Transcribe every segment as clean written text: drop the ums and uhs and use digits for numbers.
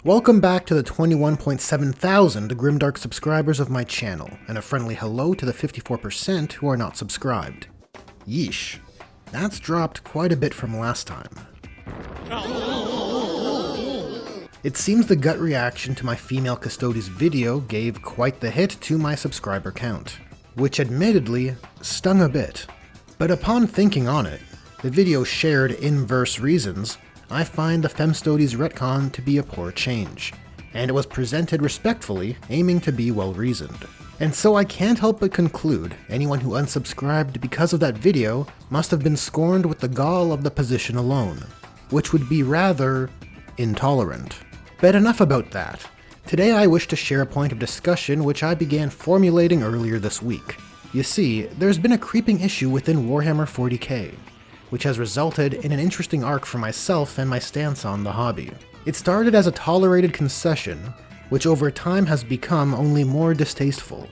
Welcome back to the 21.7 thousand Grimdark subscribers of my channel, and a friendly hello to the 54% who are not subscribed. Yeesh, that's dropped quite a bit from last time. It seems the gut reaction to my female Custodes video gave quite the hit to my subscriber count, which admittedly stung a bit. But upon thinking on it, the video shared inverse reasons. I find the Femstodes retcon to be a poor change, and it was presented respectfully, aiming to be well-reasoned. And so I can't help but conclude anyone who unsubscribed because of that video must have been scorned with the gall of the position alone, which would be rather intolerant. But enough about that. Today I wish to share a point of discussion which I began formulating earlier this week. You see, there's been a creeping issue within Warhammer 40k, which has resulted in an interesting arc for myself and my stance on the hobby. It started as a tolerated concession, which over time has become only more distasteful.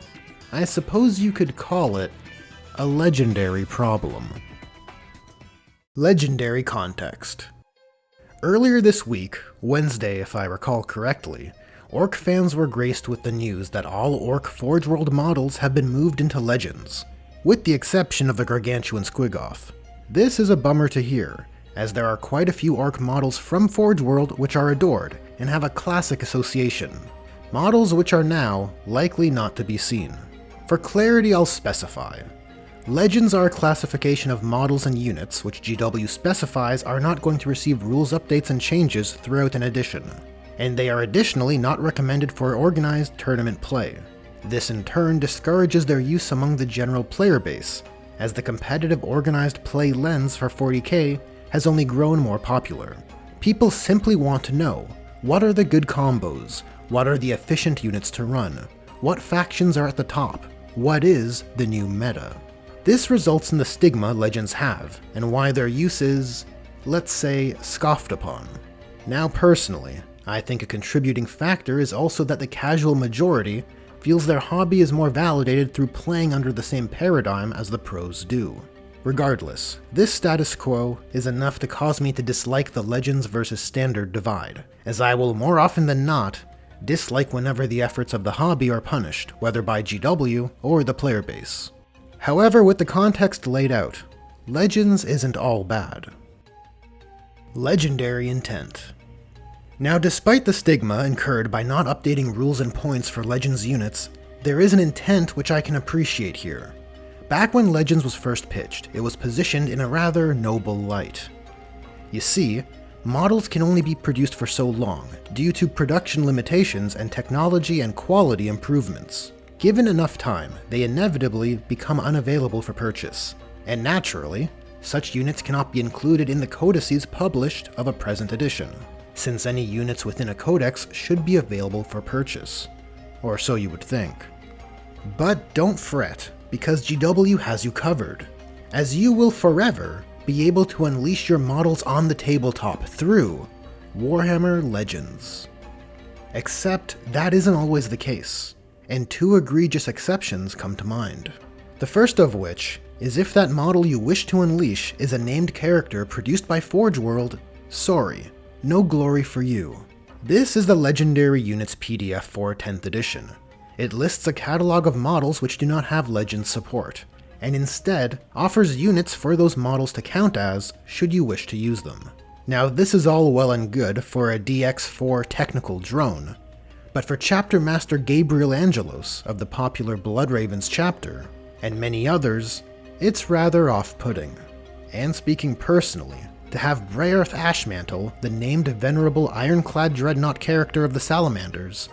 I suppose you could call it a legendary problem. Legendary context. Earlier this week, Wednesday if I recall correctly, Orc fans were graced with the news that all Orc Forge World models have been moved into Legends, with the exception of the Gargantuan Squigoth. This is a bummer to hear, as there are quite a few Orc models from Forge World which are adored and have a classic association, models which are now likely not to be seen. For clarity I'll specify. Legends are a classification of models and units which GW specifies are not going to receive rules updates and changes throughout an edition, and they are additionally not recommended for organized tournament play. This in turn discourages their use among the general player base, as the competitive organized play lens for 40k has only grown more popular. People simply want to know, what are the good combos, what are the efficient units to run, what factions are at the top, what is the new meta. This results in the stigma Legends have, and why their use is, let's say, scoffed upon. Now personally, I think a contributing factor is also that the casual majority feels their hobby is more validated through playing under the same paradigm as the pros do. Regardless, this status quo is enough to cause me to dislike the Legends versus Standard divide, as I will more often than not dislike whenever the efforts of the hobby are punished, whether by GW or the player base. However, with the context laid out, Legends isn't all bad. Legendary intent. Now, despite the stigma incurred by not updating rules and points for Legends units, there is an intent which I can appreciate here. Back when Legends was first pitched, it was positioned in a rather noble light. You see, models can only be produced for so long, due to production limitations and technology and quality improvements. Given enough time, they inevitably become unavailable for purchase, and naturally, such units cannot be included in the codices published of a present edition, since any units within a codex should be available for purchase. Or so you would think. But don't fret, because GW has you covered, as you will forever be able to unleash your models on the tabletop through Warhammer Legends. Except that isn't always the case, and two egregious exceptions come to mind. The first of which is if that model you wish to unleash is a named character produced by Forge World, sorry. No glory for you. This is the Legendary Units PDF for 10th edition. It lists a catalog of models which do not have Legends support, and instead offers units for those models to count as, should you wish to use them. Now this is all well and good for a DX4 technical drone, but for Chapter Master Gabriel Angelos of the popular Bloodravens chapter, and many others, it's rather off-putting. And speaking personally, to have Brearth Ashmantle, the named venerable ironclad dreadnought character of the Salamanders,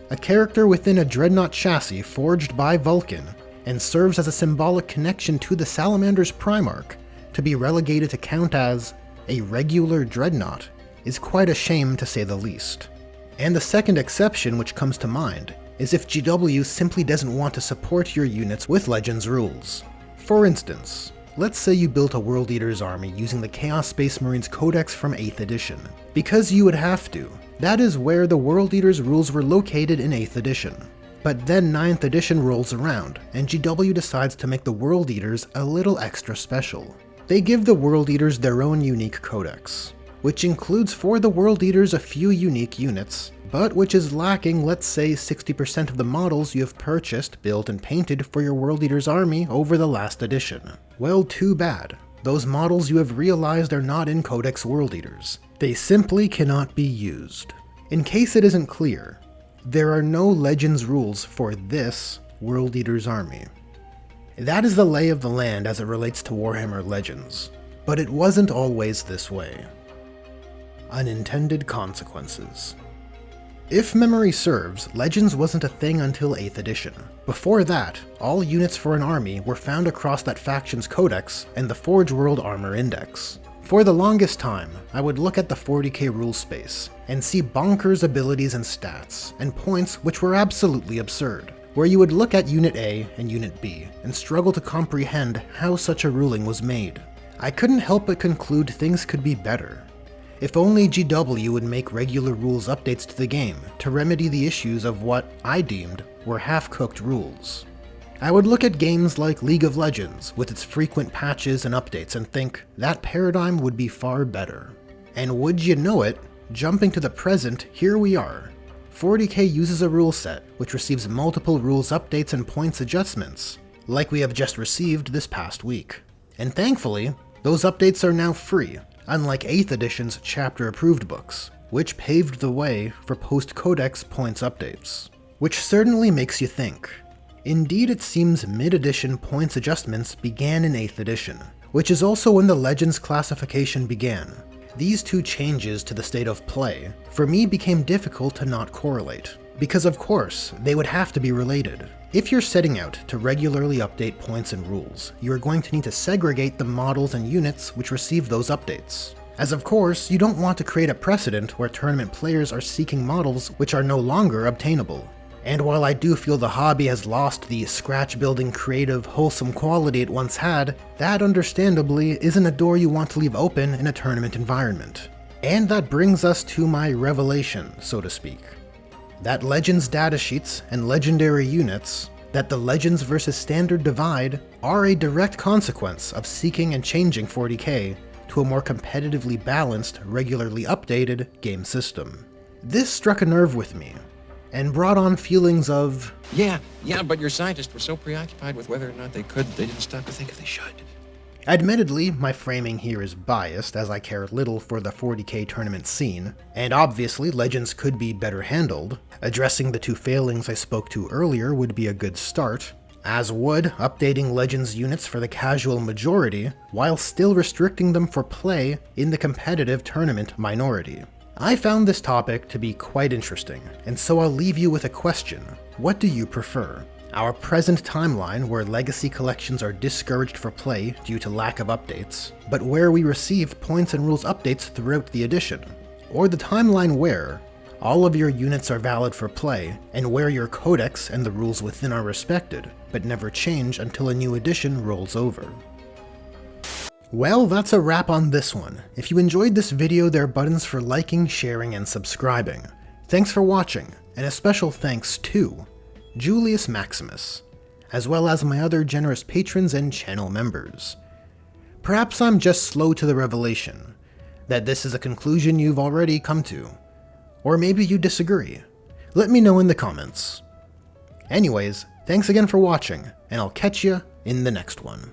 a character within a dreadnought chassis forged by Vulcan, and serves as a symbolic connection to the Salamander's Primarch, to be relegated to count as a regular dreadnought, is quite a shame to say the least. And the second exception which comes to mind is if GW simply doesn't want to support your units with Legends rules. For instance, let's say you built a World Eater's army using the Chaos Space Marines Codex from 8th edition. Because you would have to. That is where the World Eater's rules were located in 8th edition. But then 9th edition rolls around, and GW decides to make the World Eaters a little extra special. They give the World Eaters their own unique codex. which includes for the World Eaters a few unique units, but which is lacking, let's say, 60% of the models you have purchased, built, and painted for your World Eaters army over the last edition. Well, too bad. Those models you have realized are not in Codex World Eaters. They simply cannot be used. In case it isn't clear, there are no Legends rules for this World Eaters army. That is the lay of the land as it relates to Warhammer Legends, but it wasn't always this way. Unintended Consequences. If memory serves, Legends wasn't a thing until 8th edition. Before that, all units for an army were found across that faction's codex and the Forge World Armor Index. For the longest time, I would look at the 40k rule space and see bonkers abilities and stats, and points which were absolutely absurd, where you would look at Unit A and Unit B and struggle to comprehend how such a ruling was made. I couldn't help but conclude things could be better. If only GW would make regular rules updates to the game to remedy the issues of what I deemed were half-cooked rules. I would look at games like League of Legends with its frequent patches and updates and think that paradigm would be far better. And would you know it, jumping to the present, here we are. 40k uses a rule set which receives multiple rules updates and points adjustments, like we have just received this past week. And thankfully, those updates are now free, unlike 8th edition's chapter-approved books, which paved the way for post-codex points updates. Which certainly makes you think. Indeed, it seems mid-edition points adjustments began in 8th edition, which is also when the Legends classification began. These two changes to the state of play, for me, became difficult to not correlate, because of course, they would have to be related. If you're setting out to regularly update points and rules, you are going to need to segregate the models and units which receive those updates. As of course, you don't want to create a precedent where tournament players are seeking models which are no longer obtainable. And while I do feel the hobby has lost the scratch-building, creative, wholesome quality it once had, that understandably isn't a door you want to leave open in a tournament environment. And that brings us to my revelation, so to speak. That Legends datasheets and legendary units, that the Legends versus Standard divide, are a direct consequence of seeking and changing 40k to a more competitively balanced, regularly updated game system. This struck a nerve with me, and brought on feelings of, Yeah, but your scientists were so preoccupied with whether or not they didn't stop to think if they should. Admittedly, my framing here is biased, as I care little for the 40k tournament scene, and obviously Legends could be better handled. Addressing the two failings I spoke to earlier would be a good start, as would updating Legends units for the casual majority, while still restricting them for play in the competitive tournament minority. I found this topic to be quite interesting, and so I'll leave you with a question. What do you prefer? Our present timeline where legacy collections are discouraged for play due to lack of updates, but where we receive points and rules updates throughout the edition? Or the timeline where all of your units are valid for play, and where your codex and the rules within are respected, but never change until a new edition rolls over? Well, that's a wrap on this one. If you enjoyed this video, there are buttons for liking, sharing, and subscribing. Thanks for watching, and a special thanks to Julius Maximus, as well as my other generous patrons and channel members. Perhaps I'm just slow to the revelation, that this is a conclusion you've already come to. Or maybe you disagree. Let me know in the comments. Anyways, thanks again for watching, and I'll catch you in the next one.